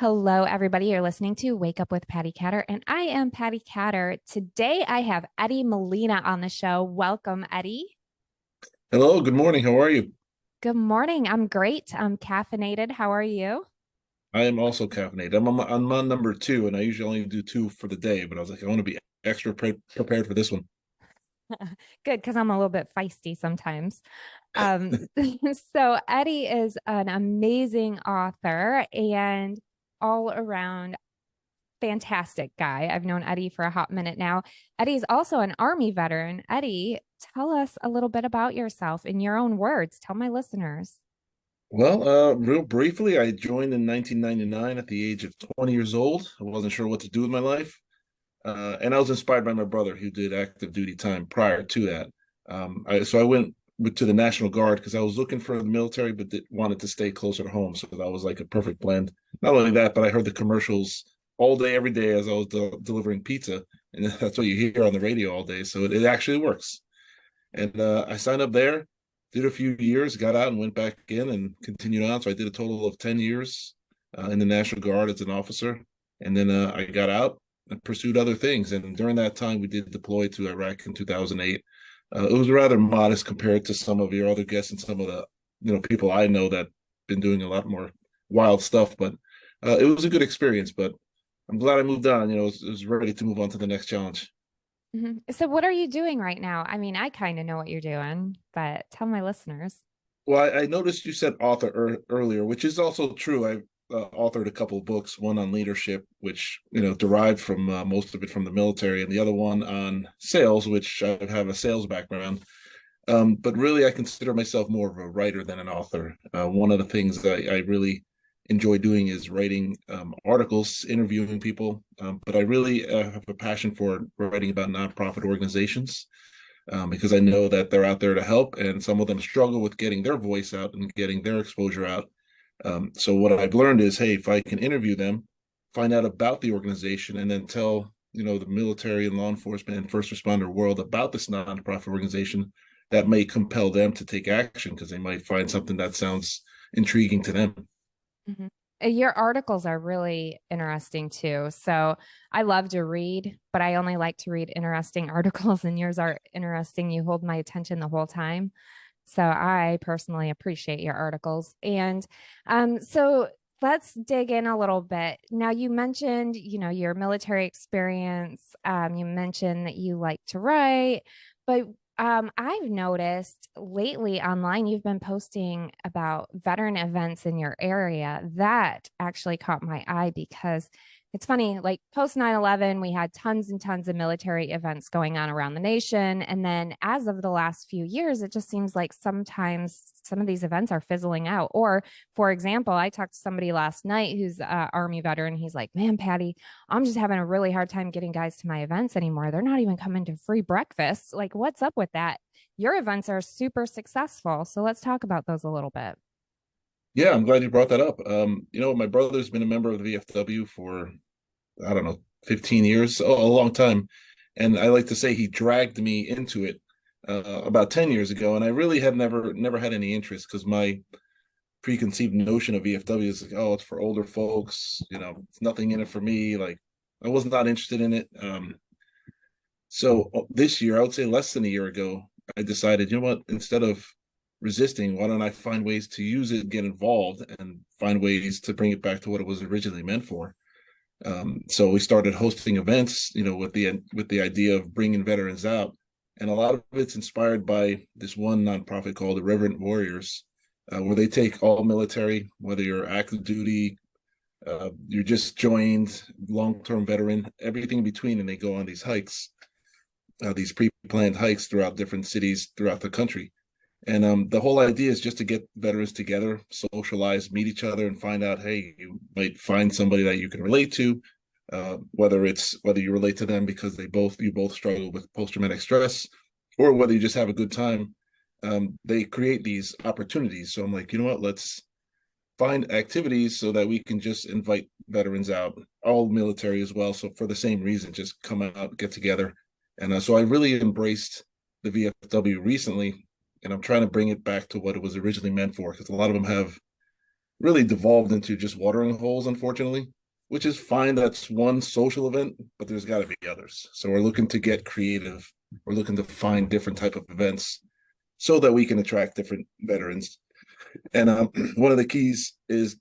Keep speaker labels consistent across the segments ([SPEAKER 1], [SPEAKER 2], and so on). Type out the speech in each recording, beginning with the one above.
[SPEAKER 1] Hello, everybody. You're listening to Wake Up with Patty Catter, and I am Patty Catter. Today, I have Eddie Molina on the show. Welcome, Eddie.
[SPEAKER 2] Hello, good morning. How are you?
[SPEAKER 1] Good morning. I'm great. I'm caffeinated. How are you?
[SPEAKER 2] I am also caffeinated. I'm on number two, and I usually only do two for the day, but I was like, I want to be extra prepared for this one.
[SPEAKER 1] Good, because I'm a little bit feisty sometimes. Um, so, Eddie is an amazing author and all around fantastic guy. I've known Eddie for a hot minute now. Eddie's also an Army veteran. Eddie, tell us a little bit about yourself in your own words. Tell my listeners.
[SPEAKER 2] Real briefly, I joined in 1999 at the age of 20 years old. I wasn't sure what to do with my life. And I was inspired by my brother who did active duty time prior to that. So I went to the National Guard because I was looking for the military, but wanted to stay closer to home. So that was like a perfect blend. Not only that, but I heard the commercials all day, every day as I was delivering pizza. And that's what you hear on the radio all day. So it actually works. And I signed up there, did a few years, got out and went back in and continued on. So I did a total of 10 years in the National Guard as an officer. And then I got out and pursued other things. And during that time, we did deploy to Iraq in 2008. It was rather modest compared to some of your other guests and some of the people I know that been doing a lot more wild stuff. But it was a good experience. But I'm glad I moved on. I was ready to move on to the next challenge.
[SPEAKER 1] So, what are you doing right now? I mean, I kind of know what you're doing, but tell my listeners.
[SPEAKER 2] Well, I noticed you said author earlier, which is also true. I authored a couple of books, one on leadership, which derived from most of it from the military, and the other one on sales, which I have a sales background. But really, I consider myself more of a writer than an author. One of the things I really enjoy doing is writing articles, interviewing people. But I really have a passion for writing about nonprofit organizations because I know that they're out there to help, and some of them struggle with getting their voice out and getting their exposure out. So what I've learned is, hey, if I can interview them, find out about the organization, and then tell the military and law enforcement and first responder world about this nonprofit organization, that may compel them to take action because they might find something that sounds intriguing to them.
[SPEAKER 1] Mhm. Your articles are really interesting too. So I love to read, but I only like to read interesting articles, and yours are interesting. You hold my attention the whole time. So I personally appreciate your articles. And so let's dig in a little bit. Now, you mentioned, your military experience. You mentioned that you like to write, but I've noticed lately online you've been posting about veteran events in your area. That actually caught my eye because it's funny, like post 9/11, we had tons and tons of military events going on around the nation. And then as of the last few years, it just seems like sometimes some of these events are fizzling out. Or, for example, I talked to somebody last night who's an Army veteran. He's like, man, Patty, I'm just having a really hard time getting guys to my events anymore. They're not even coming to free breakfast. Like, what's up with that? Your events are super successful. So let's talk about those a little bit.
[SPEAKER 2] Yeah, I'm glad you brought that up. My brother's been a member of the VFW for, I don't know, 15 years, a long time. And I like to say he dragged me into it about 10 years ago. And I really had never had any interest because my preconceived notion of VFW is like, oh, it's for older folks, it's nothing in it for me. Like I was not interested in it. So this year, I would say less than a year ago, I decided, you know what, instead of resisting, why don't I find ways to use it, get involved, and find ways to bring it back to what it was originally meant for. So we started hosting events, with the idea of bringing veterans out, and a lot of it's inspired by this one nonprofit called the Reverend Warriors, where they take all military, whether you're active duty, you're just joined, long-term veteran, everything in between, and they go on these hikes, these pre-planned hikes throughout different cities throughout the country. And the whole idea is just to get veterans together, socialize, meet each other, and find out, hey, you might find somebody that you can relate to, whether you relate to them because you both struggle with post-traumatic stress, or whether you just have a good time. They create these opportunities. So I'm like, you know what? Let's find activities so that we can just invite veterans out, all military as well. So for the same reason, just come out, get together. And so I really embraced the VFW recently, and I'm trying to bring it back to what it was originally meant for, because a lot of them have really devolved into just watering holes, unfortunately, which is fine. That's one social event, but there's got to be others. So we're looking to get creative. We're looking to find different type of events so that we can attract different veterans. And one of the keys is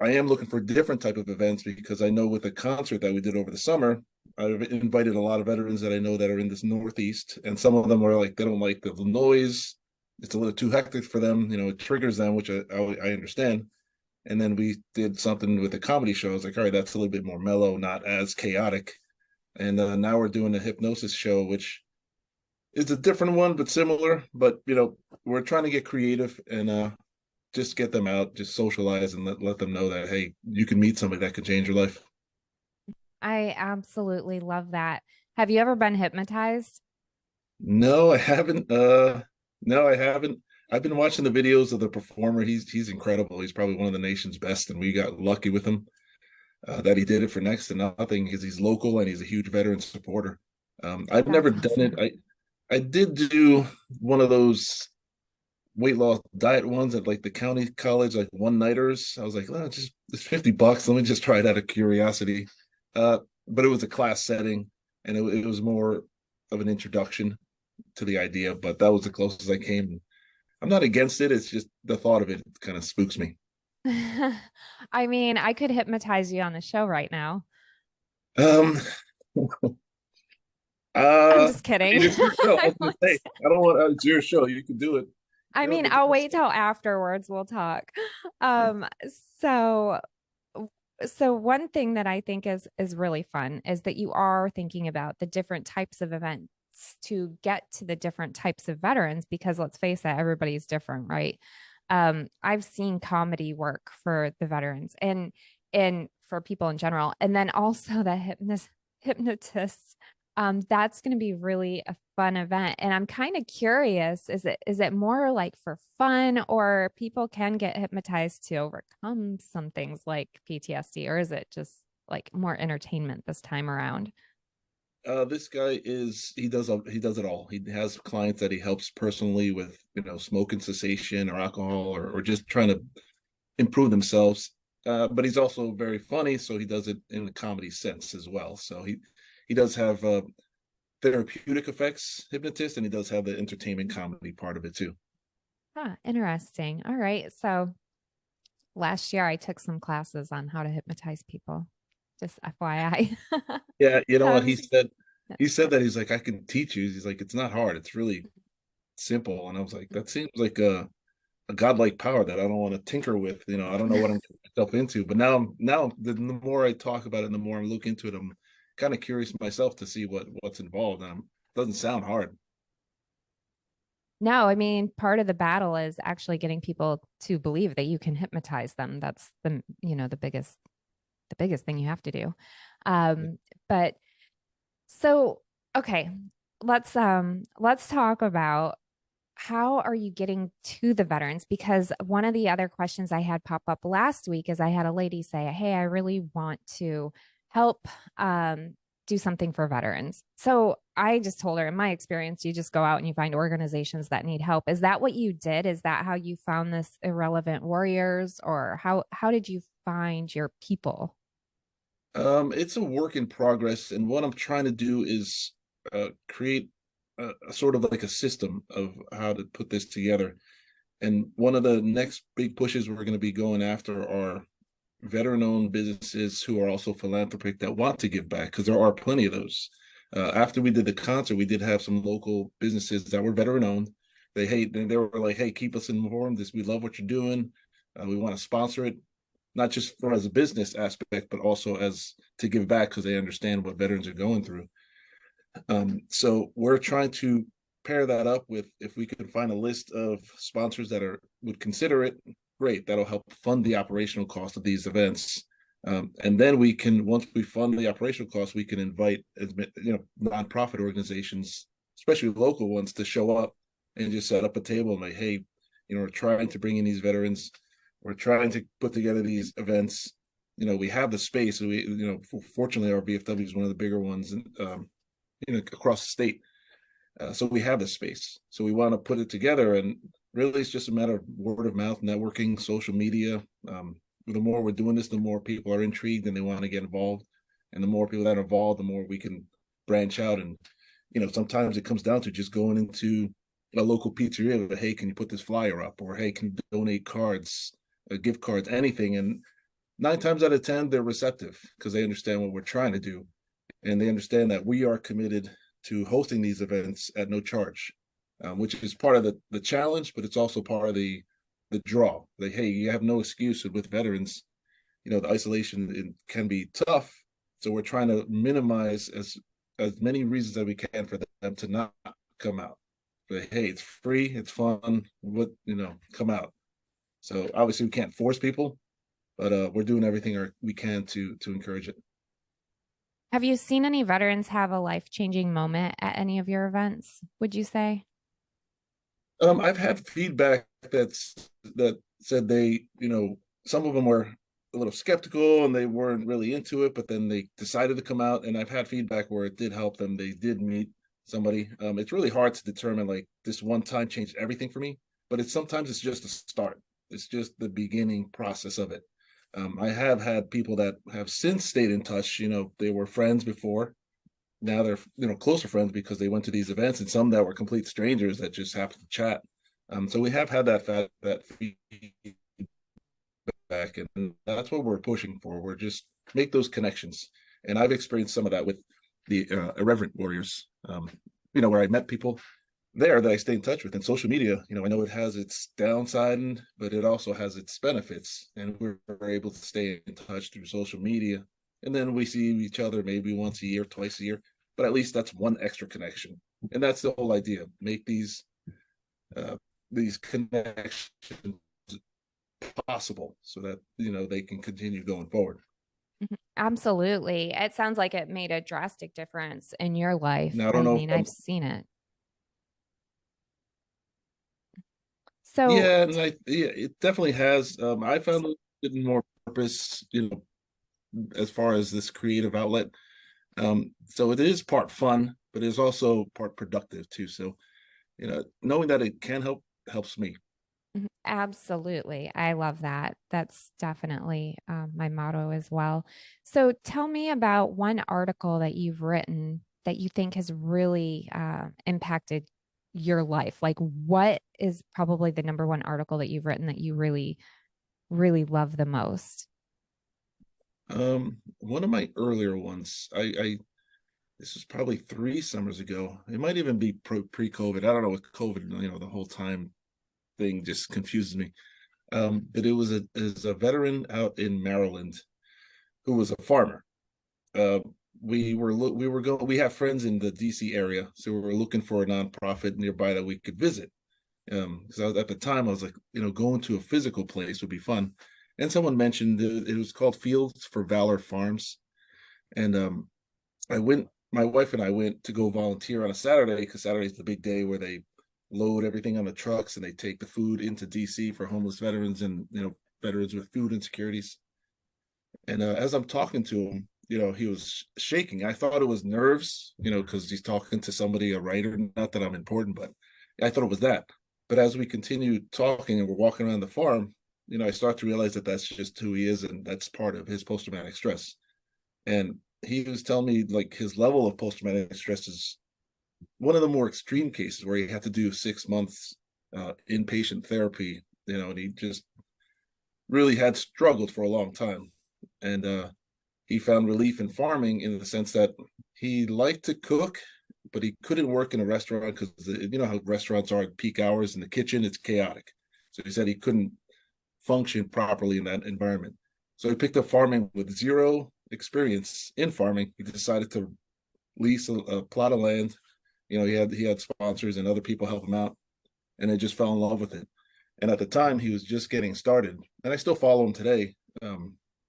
[SPEAKER 2] I am looking for different type of events because I know with the concert that we did over the summer, I've invited a lot of veterans that I know that are in this Northeast, and some of them were like they don't like the noise. It's a little too hectic for them. It triggers them, which I understand. And then we did something with a comedy show. I was like, all right, that's a little bit more mellow, not as chaotic. And now we're doing a hypnosis show, which is a different one, but similar. But we're trying to get creative and just get them out, just socialize, and let them know that hey, you can meet somebody that can change your life.
[SPEAKER 1] I absolutely love that. Have you ever been hypnotized?
[SPEAKER 2] No, I haven't. No, I haven't. I've been watching the videos of the performer. He's incredible. He's probably one of the nation's best, and we got lucky with him that he did it for next to nothing because he's local and he's a huge veteran supporter. I've never
[SPEAKER 1] That's
[SPEAKER 2] done it.
[SPEAKER 1] awesome.
[SPEAKER 2] I did do one of those weight loss diet ones at like the county college, like one nighters. I was like, well, just it's $50. Let me just try it out of curiosity. But it was a class setting, and it was more of an introduction to the idea. But that was the closest I came. I'm not against it. It's just the thought of it kind of spooks me.
[SPEAKER 1] I mean, I could hypnotize you on the show right now.
[SPEAKER 2] Um,
[SPEAKER 1] I'm
[SPEAKER 2] I
[SPEAKER 1] just kidding.
[SPEAKER 2] mean, it's your show. I
[SPEAKER 1] I
[SPEAKER 2] was gonna
[SPEAKER 1] won't
[SPEAKER 2] say, I don't want. It's your show. You can do it.
[SPEAKER 1] I mean,
[SPEAKER 2] But
[SPEAKER 1] I'll wait till afterwards. We'll talk. Um, so so one thing that I think is really fun is that you are thinking about the different types of events to get to the different types of veterans because let's face it, everybody's different, right? I've seen comedy work for the veterans and for people in general, and then also the hypnotists. That's going to be really a fun event, and I'm kind of curious: is it more like for fun, or people can get hypnotized to overcome some things like PTSD, or is it just like more entertainment this time around?
[SPEAKER 2] this guy he does it all. He has clients that he helps personally with smoking cessation or alcohol or just trying to improve themselves. But he's also very funny, so he does it in the comedy sense as well. So he does have therapeutic effects, hypnotist, and he does have the entertainment comedy part of it too.
[SPEAKER 1] Huh, interesting. All right. So last year I took some classes on how to hypnotize people. Just FYI.
[SPEAKER 2] Yeah, you know what he
[SPEAKER 1] Sounds
[SPEAKER 2] said? He said that he's like, I can teach you. He's like, it's not hard. It's really simple. And I was like, that seems like a godlike power that I don't want to tinker with. I don't know what I'm getting myself into. But now the more I talk about it, and the more I look into it, I'm kind of curious myself to see what's involved. And it doesn't sound hard.
[SPEAKER 1] No, I mean, part of the battle is actually getting people to believe that you can hypnotize them. That's the biggest thing you have to do. But so okay, let's talk about how are you getting to the veterans? Because one of the other questions I had pop up last week is I had a lady say, "Hey, I really want to help do something for veterans." So I just told her, in my experience, you just go out and you find organizations that need help. Is that what you did? Is that how you found this irrelevant warriors, or how did you find your people?
[SPEAKER 2] It's a work in progress, and what I'm trying to do is create a sort of like a system of how to put this together. And one of the next big pushes we're going to be going after are veteran-owned businesses who are also philanthropic that want to give back, because there are plenty of those. After we did the concert, we did have some local businesses that were veteran-owned. They were like, "Hey, keep us informed. This we love what you're doing. We want to sponsor it." Not just for as a business aspect, but also as to give back because they understand what veterans are going through. So we're trying to pair that up with if we could find a list of sponsors that would consider it, great. That'll help fund the operational cost of these events. And then we can, once we fund the operational costs, we can invite nonprofit organizations, especially local ones, to show up and just set up a table and like, hey, we're trying to bring in these veterans. We're trying to put together these events. We have the space. Fortunately, our VFW is one of the bigger ones, across the state. So we have the space. So we want to put it together, and really it's just a matter of word of mouth, networking, social media. The more we're doing this, the more people are intrigued and they want to get involved. And the more people that are involved, the more we can branch out. And, sometimes it comes down to just going into a local pizzeria, but hey, can you put this flyer up? Or hey, can you donate cards, gift cards, anything? And 9 times out of 10, they're receptive because they understand what we're trying to do. And they understand that we are committed to hosting these events at no charge, which is part of the challenge, but it's also part of the draw. Like, hey, you have no excuse with veterans. The isolation can be tough, so we're trying to minimize as many reasons that we can for them to not come out. But hey, it's free, it's fun. Come out. So obviously we can't force people, but we're doing everything we can to encourage it.
[SPEAKER 1] Have you seen any veterans have a life-changing moment at any of your events, would you say?
[SPEAKER 2] I've had feedback that said some of them were a little skeptical and they weren't really into it, but then they decided to come out. And I've had feedback where it did help them. They did meet somebody. It's really hard to determine like this one time changed everything for me, but sometimes it's just a start. It's just the beginning process of it. I have had people that have since stayed in touch. They were friends before, now they're closer friends because they went to these events, and some that were complete strangers that just happened to chat. So we have had that feedback, and that's what we're pushing for. We're just make those connections, and I've experienced some of that with the irreverent warriors. Where I met people there that I stay in touch with. And social media, I know it has its downside, but it also has its benefits. And we're able to stay in touch through social media. And then we see each other maybe once a year, twice a year, but at least that's one extra connection. And that's the whole idea. Make these connections possible so that, they can continue going forward.
[SPEAKER 1] Mhm. Absolutely. It sounds like it made a drastic difference in your life.
[SPEAKER 2] Now, I don't
[SPEAKER 1] I
[SPEAKER 2] know if
[SPEAKER 1] mean,
[SPEAKER 2] I'm,
[SPEAKER 1] I've seen it. So,
[SPEAKER 2] yeah, and yeah, it definitely has. I found a bit more purpose, as far as this creative outlet. So it is part fun, but it's also part productive too. So, knowing that it can help helps me.
[SPEAKER 1] mhm, absolutely. I love that. That's definitely my motto as well. So, tell me about one article that you've written that you think has really impacted your life. Like, what is probably the number one article that you've written that you really, really love the most?
[SPEAKER 2] One of my earlier ones, I this was probably 3 summers ago. It might even be pre-COVID. I don't know with COVID, the whole time thing just confuses me. But it was a veteran out in Maryland who was a farmer. Uh, we have friends in the DC area, so we were looking for a nonprofit nearby that we could visit. Because at the time I was like, going to a physical place would be fun. And someone mentioned it was called Fields for Valor Farms, and I went. My wife and I went to go volunteer on a Saturday because Saturday's the big day where they load everything on the trucks and they take the food into DC for homeless veterans and veterans with food insecurities. And as I'm talking to him, he was shaking. I thought it was nerves, because he's talking to somebody, a writer. Not that I'm important, but I thought it was that. But as we continue talking and we're walking around the farm, I start to realize that that's just who he is, and that's part of his post-traumatic stress. And he was telling me like his level of post-traumatic stress is one of the more extreme cases where he had to do 6 months inpatient therapy, and he just really had struggled for a long time. And he found relief in farming in the sense that he liked to cook, but he couldn't work in a restaurant because you know how restaurants are at peak hours in the kitchen, it's chaotic. So he said he couldn't function properly in that environment. So he picked up farming with zero experience in farming. He decided to lease a plot of land. He had sponsors and other people help him out, and he just fell in love with it. And at the time, he was just getting started, and I still follow him today.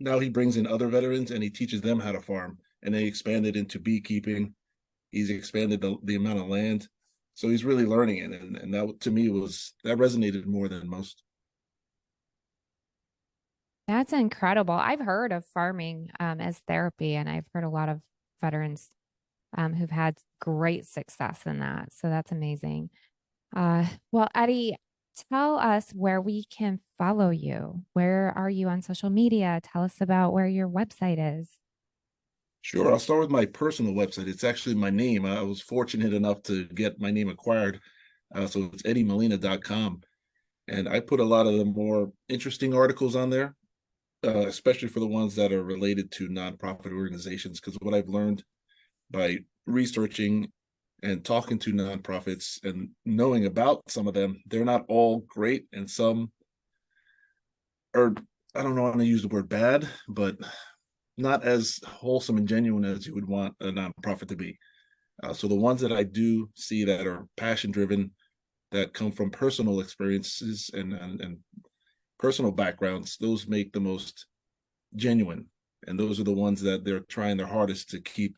[SPEAKER 2] Now he brings in other veterans and he teaches them how to farm, and they expanded into beekeeping. He's expanded the amount of land, so he's really learning it, and that to me that resonated more than most.
[SPEAKER 1] That's incredible. I've heard of farming as therapy, and I've heard a lot of veterans who've had great success in that. So that's amazing. Well, Eddie, tell us where we can follow you. Where are you on social media? Tell us about where your website is.
[SPEAKER 2] Sure, I'll start with my personal website. It's actually my name. I was fortunate enough to get my name acquired. So it's eddiemolina.com. And I put a lot of the more interesting articles on there, especially for the ones that are related to nonprofit organizations. Because what I've learned by researching and talking to nonprofits and knowing about some of them, they're not all great, and some are, I don't know, want to use the word bad, but not as wholesome and genuine as you would want a nonprofit to be. So the ones that I do see that are passion driven, that come from personal experiences and personal backgrounds, those make the most genuine. And those are the ones that they're trying their hardest to keep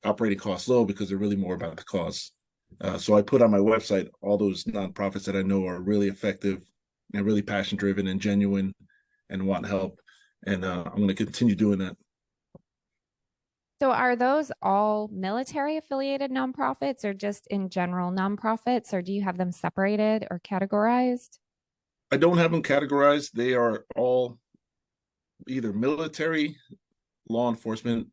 [SPEAKER 2] operating costs low because they're really more about the cause. So I put on my website all those nonprofits that I know are really effective and really passion driven and genuine and want help. And I'm going to continue doing that.
[SPEAKER 1] So, are those all military affiliated nonprofits or just in general nonprofits, or do you have them separated or categorized?
[SPEAKER 2] I don't have them categorized. They are all either military, law enforcement,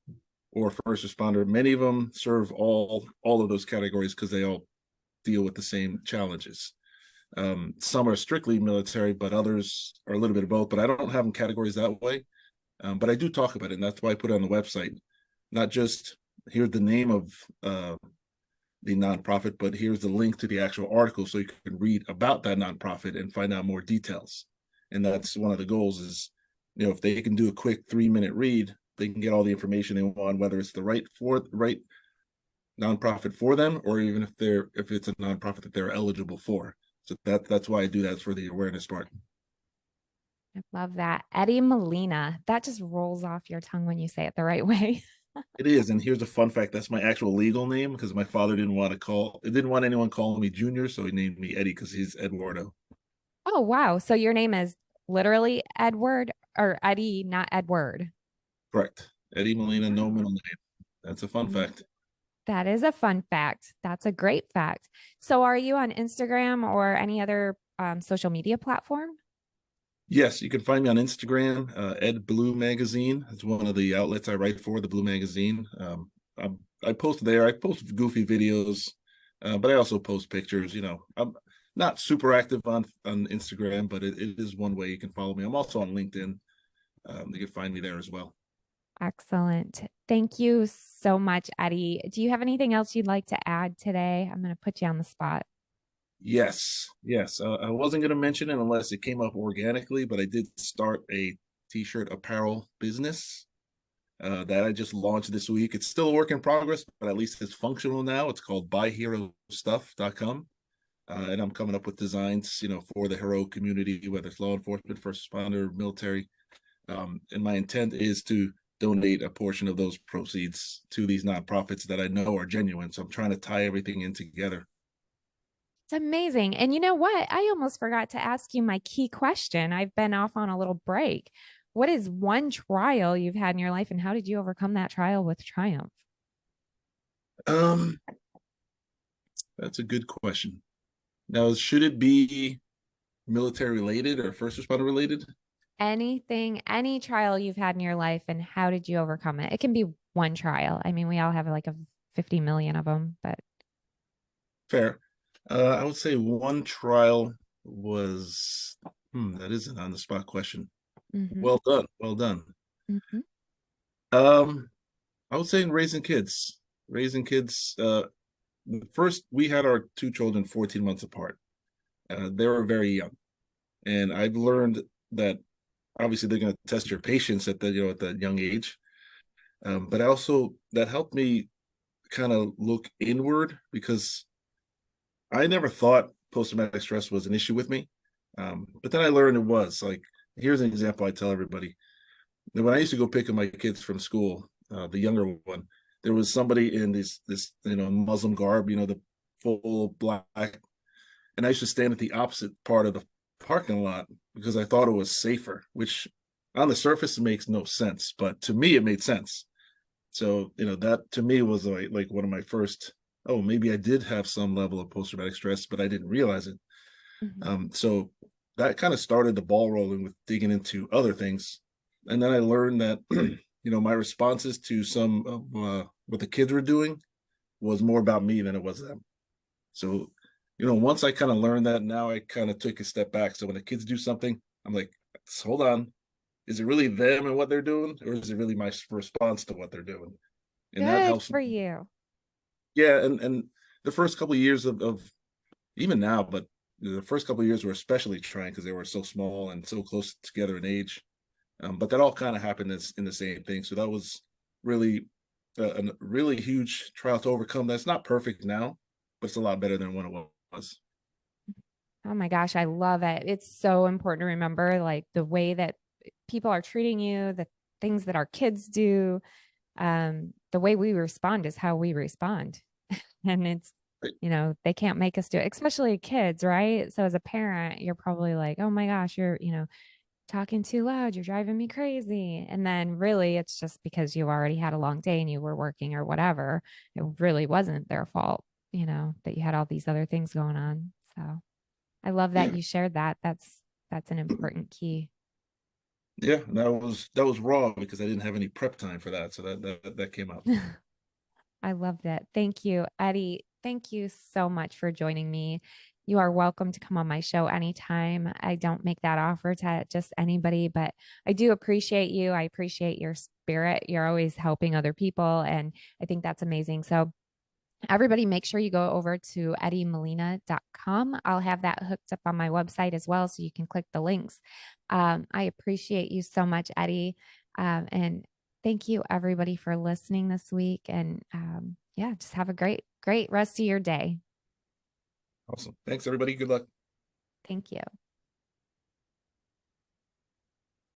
[SPEAKER 2] or first responder. Many of them serve all of those categories because they all deal with the same challenges. Some are strictly military, but others are a little bit of both. But I don't have them categories that way. But I do talk about it, and that's why I put it on the website. Not just here's the name of the nonprofit, but here's the link to the actual article so you can read about that nonprofit and find out more details. And that's one of the goals is, if they can do a quick 3-minute read, they can get all the information they want, whether it's the right nonprofit for them, or even if it's a nonprofit that they're eligible for. So that's why I do that, for the awareness part.
[SPEAKER 1] I love that. Eddie Molina. That just rolls off your tongue when you say it the right way.
[SPEAKER 2] It is, and here's a fun fact: that's my actual legal name because my father didn't want anyone calling me Junior, so he named me Eddie because he's Eduardo.
[SPEAKER 1] Oh, wow. So your name is literally Edward or Eddie, not Edward.
[SPEAKER 2] Correct. Eddie Molina, no
[SPEAKER 1] Wow.
[SPEAKER 2] middle name. That's a fun
[SPEAKER 1] Mm,
[SPEAKER 2] fact.
[SPEAKER 1] that is a fun fact. That's a great fact. So are you on Instagram or any other social media platform?
[SPEAKER 2] Yes, you can find me on Instagram, Ed Blue Magazine. It's one of the outlets I write for, the Blue Magazine. I post there. I post goofy videos, but I also post pictures. I'm not super active on Instagram, but it is one way you can follow me. I'm also on LinkedIn. You can find me there as well.
[SPEAKER 1] Excellent. Thank you so much, Eddie. Do you have anything else you'd like to add today? I'm going to put you on the spot.
[SPEAKER 2] Yes, yes. I wasn't going to mention it unless it came up organically, but I did start a t-shirt apparel business that I just launched this week. It's still a work in progress, but at least it's functional now. It's called buyherostuff.com. And I'm coming up with designs, for the hero community, whether it's law enforcement, first responder, military. And my intent is to donate a portion of those proceeds to these nonprofits that I know are genuine. So I'm trying to tie everything in together.
[SPEAKER 1] It's amazing. And you know what? I almost forgot to ask you my key question. I've been off on a little break. What is one trial you've had in your life, and how did you overcome that trial with triumph?
[SPEAKER 2] Um, that's a good question. Now, should it be military related or first responder related?
[SPEAKER 1] Anything, any trial you've had in your life, and how did you overcome it? It can be one trial. I mean, we all have like a 50 million of them, but
[SPEAKER 2] Fair. I would say one trial was, that is an on the spot question.
[SPEAKER 1] mm-hmm,
[SPEAKER 2] Well done. Well done.
[SPEAKER 1] mm-hmm.
[SPEAKER 2] Um, I would say in raising kids. Raising kids, first, we had our two children 14 months apart. They were very young. And I've learned that obviously they're going to test your patience at that young age. But also that helped me kind of look inward because I never thought post-traumatic stress was an issue with me. But then I learned it was. Like, here's an example I tell everybody. When I used to go pick up my kids from school, the younger one, there was somebody in this Muslim garb, the full black, and I used to stand at the opposite part of the parking lot because I thought it was safer, which on the surface it makes no sense, but to me it made sense. So that to me was like one of my first. Oh, maybe I did have some level of post traumatic stress, but I didn't realize it.
[SPEAKER 1] Mhm.
[SPEAKER 2] So that kind of started the ball rolling with digging into other things. And then I learned that, my responses to some of what the kids were doing was more about me than it was them. So, once I kind of learned that, now I kind of took a step back. So when the kids do something, I'm like, hold on, is it really them and what they're doing, or is it really my response to what they're doing? And that
[SPEAKER 1] Good
[SPEAKER 2] helps
[SPEAKER 1] for
[SPEAKER 2] me.
[SPEAKER 1] you.
[SPEAKER 2] Yeah, and the first couple of years of even now, but the first couple of years were especially trying because they were so small and so close together in age. But that all kind of happened in the same thing. So that was really a really huge trial to overcome. That's not perfect now, but it's a lot better than when it was.
[SPEAKER 1] Oh my gosh, I love it. It's so important to remember like the way that people are treating you, the things that our kids do, the way we respond is how we respond. And it's, they can't make us do it, especially kids, right? So as a parent, you're probably like, oh my gosh, you're, talking too loud, you're driving me crazy. And then really it's just because you already had a long day and you were working or whatever. It really wasn't their fault, that you had all these other things going on. So I love that
[SPEAKER 2] Yeah,
[SPEAKER 1] you shared that. That's an important key.
[SPEAKER 2] yeah. That was raw because I didn't have any prep time for that, so that came out.
[SPEAKER 1] I love that. Thank you, Eddie. Thank you so much for joining me. You are welcome to come on my show anytime. I don't make that offer to just anybody, but I do appreciate you. I appreciate your spirit. You're always helping other people, and I think that's amazing. So, everybody, make sure you go over to eddiemolina.com. I'll have that hooked up on my website as well, so you can click the links. I appreciate you so much, Eddie. And thank you, everybody, for listening this week. And yeah, just have a great, great rest of your day.
[SPEAKER 2] Awesome. Thanks, everybody. Good luck.
[SPEAKER 1] Thank you.